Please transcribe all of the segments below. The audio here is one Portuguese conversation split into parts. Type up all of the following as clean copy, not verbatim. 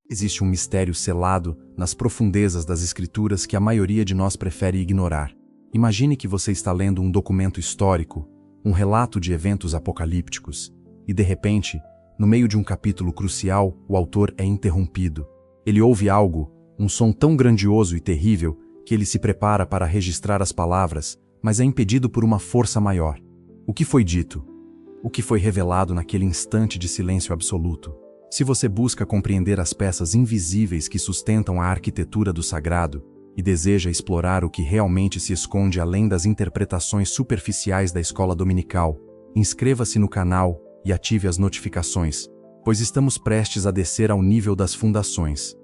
Existe um mistério selado nas profundezas das escrituras que a maioria de nós prefere ignorar. Imagine que você está lendo um documento histórico, um relato de eventos apocalípticos, e de repente, no meio de um capítulo crucial, o autor é interrompido. Ele ouve algo, um som tão grandioso e terrível, que ele se prepara para registrar as palavras, mas é impedido por uma força maior. O que foi dito? O que foi revelado naquele instante de silêncio absoluto? Se você busca compreender as peças invisíveis que sustentam a arquitetura do sagrado e deseja explorar o que realmente se esconde além das interpretações superficiais da escola dominical, inscreva-se no canal e ative as notificações, pois estamos prestes a descer ao nível das fundações.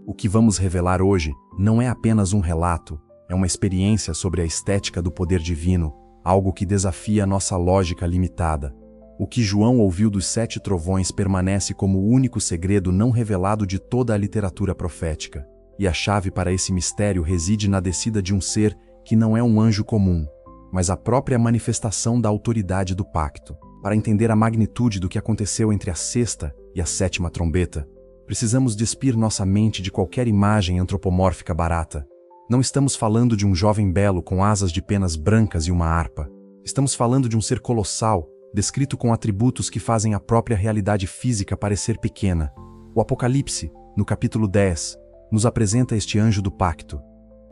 O que vamos revelar hoje não é apenas um relato, é uma experiência sobre a estética do poder divino, algo que desafia nossa lógica limitada. O que João ouviu dos 7 trovões permanece como o único segredo não revelado de toda a literatura profética, e a chave para esse mistério reside na descida de um ser que não é um anjo comum, mas a própria manifestação da autoridade do pacto. Para entender a magnitude do que aconteceu entre a 6ª e a 7ª trombeta, precisamos despir nossa mente de qualquer imagem antropomórfica barata. Não estamos falando de um jovem belo com asas de penas brancas e uma harpa. Estamos falando de um ser colossal, descrito com atributos que fazem a própria realidade física parecer pequena. O Apocalipse, no capítulo 10, nos apresenta este anjo do pacto.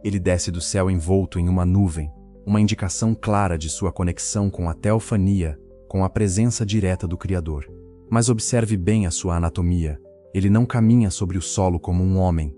Ele desce do céu envolto em uma nuvem, uma indicação clara de sua conexão com a teofania, com a presença direta do Criador. Mas observe bem a sua anatomia. Ele não caminha sobre o solo como um homem.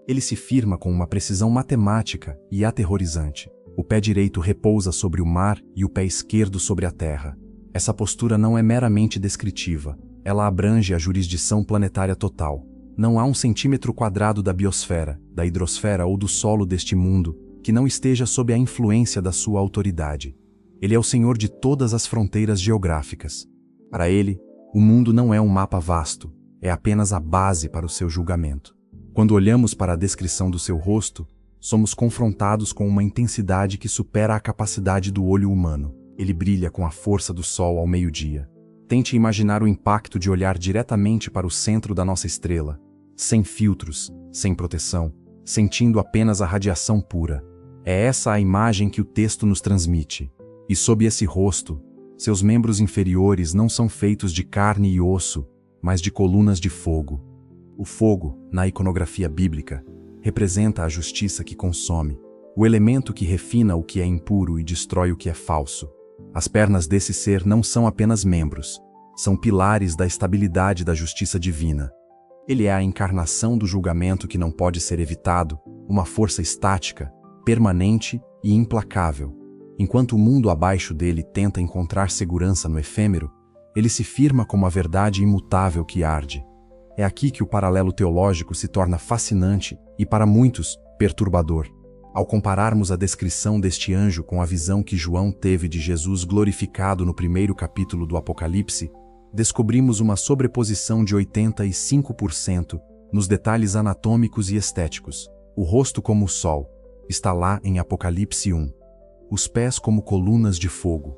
Ele se firma com uma precisão matemática e aterrorizante. O pé direito repousa sobre o mar e o pé esquerdo sobre a terra. Essa postura não é meramente descritiva. Ela abrange a jurisdição planetária total. Não há um centímetro quadrado da biosfera, da hidrosfera ou do solo deste mundo que não esteja sob a influência da sua autoridade. Ele é o Senhor de todas as fronteiras geográficas. Para ele, o mundo não é um mapa vasto, é apenas a base para o seu julgamento. Quando olhamos para a descrição do seu rosto, somos confrontados com uma intensidade que supera a capacidade do olho humano. Ele brilha com a força do sol ao meio-dia. Tente imaginar o impacto de olhar diretamente para o centro da nossa estrela, sem filtros, sem proteção, sentindo apenas a radiação pura. É essa a imagem que o texto nos transmite. E sob esse rosto, seus membros inferiores não são feitos de carne e osso, mas de colunas de fogo. O fogo, na iconografia bíblica, representa a justiça que consome, o elemento que refina o que é impuro e destrói o que é falso. As pernas desse ser não são apenas membros, são pilares da estabilidade da justiça divina. Ele é a encarnação do julgamento que não pode ser evitado, uma força estática, permanente e implacável. Enquanto o mundo abaixo dele tenta encontrar segurança no efêmero, ele se firma como a verdade imutável que arde. É aqui que o paralelo teológico se torna fascinante e, para muitos, perturbador. Ao compararmos a descrição deste anjo com a visão que João teve de Jesus glorificado no primeiro capítulo do Apocalipse, descobrimos uma sobreposição de 85% nos detalhes anatômicos e estéticos. O rosto como o sol está lá em Apocalipse 1. Os pés como colunas de fogo.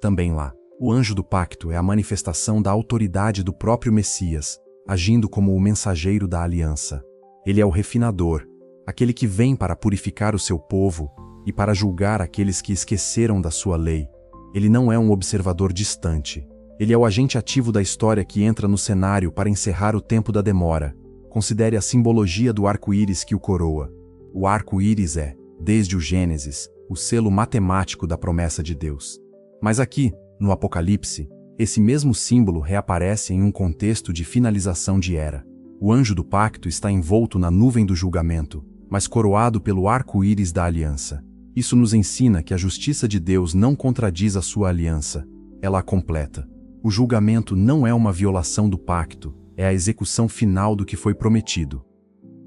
Também lá, o anjo do pacto é a manifestação da autoridade do próprio Messias, agindo como o mensageiro da aliança. Ele é o refinador, aquele que vem para purificar o seu povo e para julgar aqueles que esqueceram da sua lei. Ele não é um observador distante. Ele é o agente ativo da história que entra no cenário para encerrar o tempo da demora. Considere a simbologia do arco-íris que o coroa. O arco-íris é, desde o Gênesis, o selo matemático da promessa de Deus. Mas aqui, no Apocalipse, esse mesmo símbolo reaparece em um contexto de finalização de era. O anjo do pacto está envolto na nuvem do julgamento, mas coroado pelo arco-íris da aliança. Isso nos ensina que a justiça de Deus não contradiz a sua aliança, ela a completa. O julgamento não é uma violação do pacto, é a execução final do que foi prometido.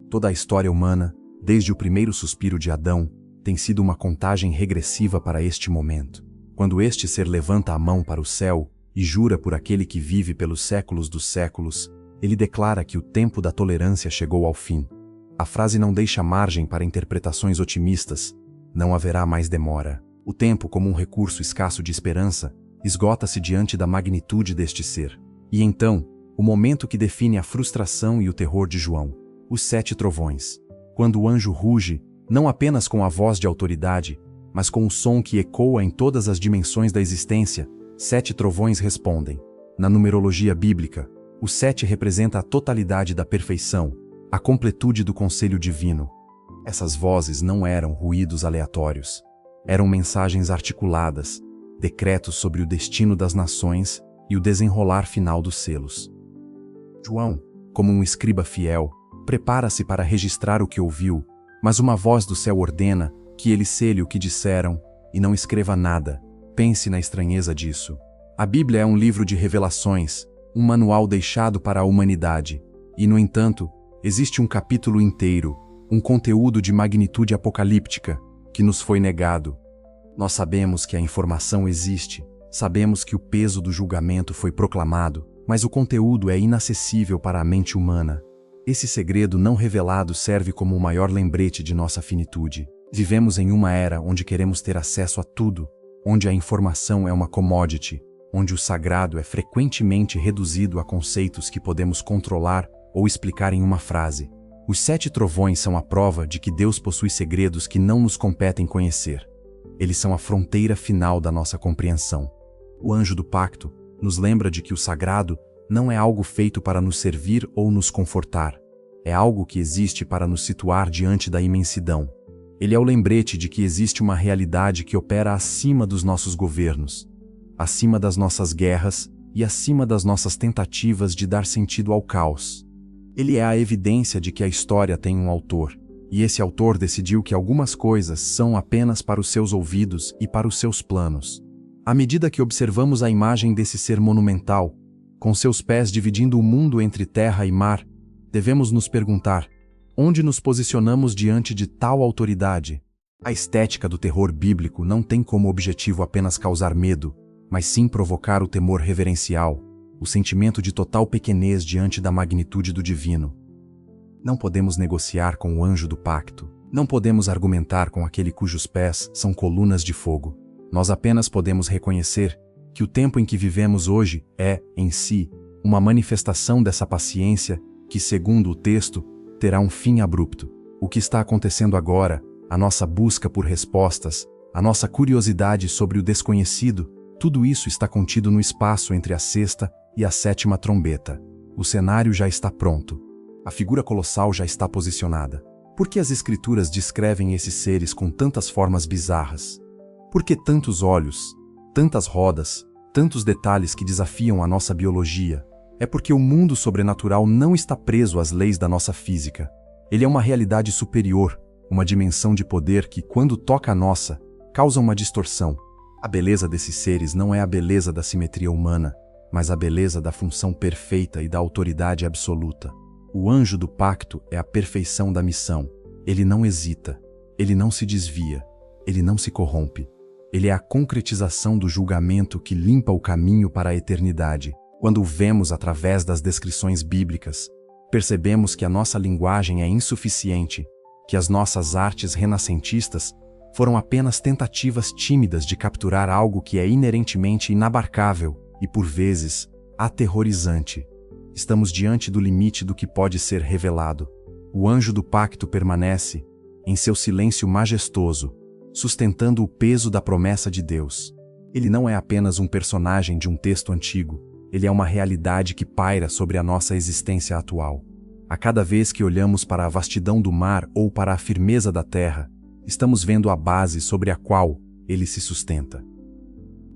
Toda a história humana, desde o primeiro suspiro de Adão, tem sido uma contagem regressiva para este momento. Quando este ser levanta a mão para o céu e jura por aquele que vive pelos séculos dos séculos, ele declara que o tempo da tolerância chegou ao fim. A frase não deixa margem para interpretações otimistas. Não haverá mais demora. O tempo, como um recurso escasso de esperança, esgota-se diante da magnitude deste ser. E então, o momento que define a frustração e o terror de João. Os 7 trovões. Quando o anjo ruge, não apenas com a voz de autoridade, mas com o som que ecoa em todas as dimensões da existência, 7 trovões respondem. Na numerologia bíblica, o 7 representa a totalidade da perfeição, a completude do conselho divino. Essas vozes não eram ruídos aleatórios. Eram mensagens articuladas, decretos sobre o destino das nações e o desenrolar final dos selos. João, como um escriba fiel, prepara-se para registrar o que ouviu, mas uma voz do céu ordena que ele sele o que disseram e não escreva nada. Pense na estranheza disso. A Bíblia é um livro de revelações, um manual deixado para a humanidade, e, no entanto, existe um capítulo inteiro, um conteúdo de magnitude apocalíptica, que nos foi negado. Nós sabemos que a informação existe, sabemos que o peso do julgamento foi proclamado, mas o conteúdo é inacessível para a mente humana. Esse segredo não revelado serve como o maior lembrete de nossa finitude. Vivemos em uma era onde queremos ter acesso a tudo, onde a informação é uma commodity, onde o sagrado é frequentemente reduzido a conceitos que podemos controlar ou explicar em uma frase. Os 7 trovões são a prova de que Deus possui segredos que não nos competem conhecer. Eles são a fronteira final da nossa compreensão. O anjo do pacto nos lembra de que o sagrado não é algo feito para nos servir ou nos confortar. É algo que existe para nos situar diante da imensidão. Ele é o lembrete de que existe uma realidade que opera acima dos nossos governos, acima das nossas guerras e acima das nossas tentativas de dar sentido ao caos. Ele é a evidência de que a história tem um autor, e esse autor decidiu que algumas coisas são apenas para os seus ouvidos e para os seus planos. À medida que observamos a imagem desse ser monumental, com seus pés dividindo o mundo entre terra e mar, devemos nos perguntar: onde nos posicionamos diante de tal autoridade? A estética do terror bíblico não tem como objetivo apenas causar medo, mas sim provocar o temor reverencial, o sentimento de total pequenez diante da magnitude do divino. Não podemos negociar com o anjo do pacto. Não podemos argumentar com aquele cujos pés são colunas de fogo. Nós apenas podemos reconhecer que o tempo em que vivemos hoje é, em si, uma manifestação dessa paciência que, segundo o texto, terá um fim abrupto. O que está acontecendo agora, a nossa busca por respostas, a nossa curiosidade sobre o desconhecido, tudo isso está contido no espaço entre a 6ª e a 7ª trombeta. O cenário já está pronto. A figura colossal já está posicionada. Por que as escrituras descrevem esses seres com tantas formas bizarras? Por que tantos olhos, tantas rodas, tantos detalhes que desafiam a nossa biologia? É porque o mundo sobrenatural não está preso às leis da nossa física. Ele é uma realidade superior, uma dimensão de poder que, quando toca a nossa, causa uma distorção. A beleza desses seres não é a beleza da simetria humana, mas a beleza da função perfeita e da autoridade absoluta. O anjo do pacto é a perfeição da missão. Ele não hesita, ele não se desvia, ele não se corrompe. Ele é a concretização do julgamento que limpa o caminho para a eternidade. Quando o vemos através das descrições bíblicas, percebemos que a nossa linguagem é insuficiente, que as nossas artes renascentistas foram apenas tentativas tímidas de capturar algo que é inerentemente inabarcável e, por vezes, aterrorizante. Estamos diante do limite do que pode ser revelado. O anjo do pacto permanece, em seu silêncio majestoso, sustentando o peso da promessa de Deus. Ele não é apenas um personagem de um texto antigo, ele é uma realidade que paira sobre a nossa existência atual. A cada vez que olhamos para a vastidão do mar ou para a firmeza da terra, estamos vendo a base sobre a qual ele se sustenta.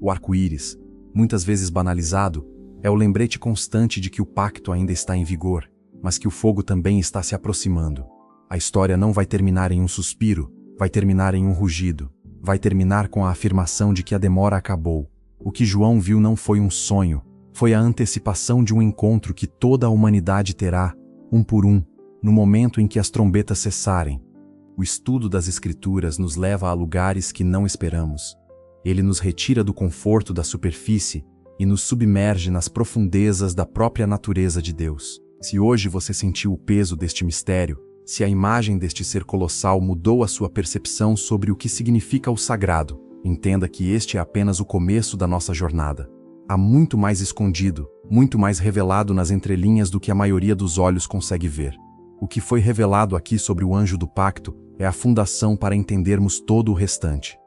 O arco-íris, muitas vezes banalizado, é o lembrete constante de que o pacto ainda está em vigor, mas que o fogo também está se aproximando. A história não vai terminar em um suspiro, vai terminar em um rugido, vai terminar com a afirmação de que a demora acabou. O que João viu não foi um sonho, foi a antecipação de um encontro que toda a humanidade terá, um por um, no momento em que as trombetas cessarem. O estudo das Escrituras nos leva a lugares que não esperamos. Ele nos retira do conforto da superfície e nos submerge nas profundezas da própria natureza de Deus. Se hoje você sentiu o peso deste mistério, se a imagem deste ser colossal mudou a sua percepção sobre o que significa o sagrado, entenda que este é apenas o começo da nossa jornada. Há muito mais escondido, muito mais revelado nas entrelinhas do que a maioria dos olhos consegue ver. O que foi revelado aqui sobre o anjo do pacto é a fundação para entendermos todo o restante.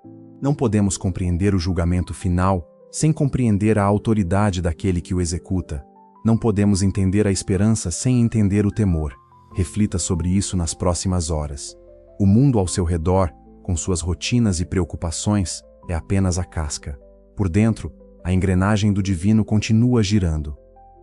Não podemos compreender o julgamento final sem compreender a autoridade daquele que o executa. Não podemos entender a esperança sem entender o temor. Reflita sobre isso nas próximas horas. O mundo ao seu redor, com suas rotinas e preocupações, é apenas a casca. Por dentro, a engrenagem do divino continua girando.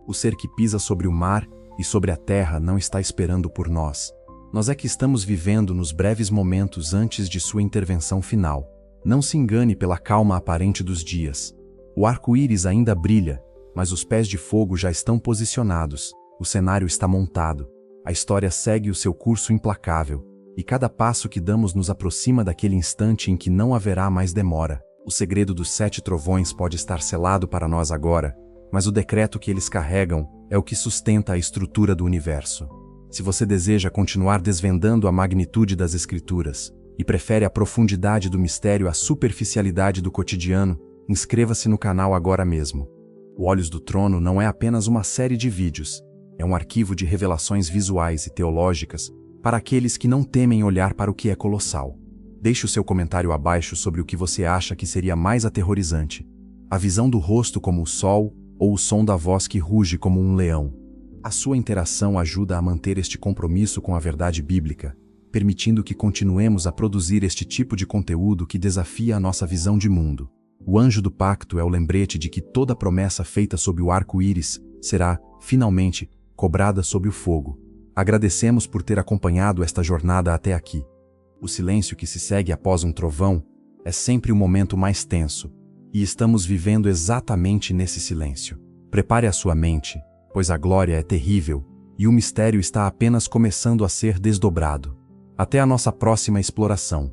O ser que pisa sobre o mar e sobre a terra não está esperando por nós. Nós é que estamos vivendo nos breves momentos antes de sua intervenção final. Não se engane pela calma aparente dos dias. O arco-íris ainda brilha, mas os pés de fogo já estão posicionados. O cenário está montado. A história segue o seu curso implacável, e cada passo que damos nos aproxima daquele instante em que não haverá mais demora. O segredo dos 7 trovões pode estar selado para nós agora, mas o decreto que eles carregam é o que sustenta a estrutura do universo. Se você deseja continuar desvendando a magnitude das Escrituras e prefere a profundidade do mistério à superficialidade do cotidiano, inscreva-se no canal agora mesmo. O Olhos do Trono não é apenas uma série de vídeos, é um arquivo de revelações visuais e teológicas para aqueles que não temem olhar para o que é colossal. Deixe o seu comentário abaixo sobre o que você acha que seria mais aterrorizante: a visão do rosto como o sol ou o som da voz que ruge como um leão. A sua interação ajuda a manter este compromisso com a verdade bíblica, permitindo que continuemos a produzir este tipo de conteúdo que desafia a nossa visão de mundo. O anjo do pacto é o lembrete de que toda promessa feita sob o arco-íris será, finalmente, cobrada sob o fogo. Agradecemos por ter acompanhado esta jornada até aqui. O silêncio que se segue após um trovão é sempre o momento mais tenso, e estamos vivendo exatamente nesse silêncio. Prepare a sua mente, pois a glória é terrível e o mistério está apenas começando a ser desdobrado. Até a nossa próxima exploração.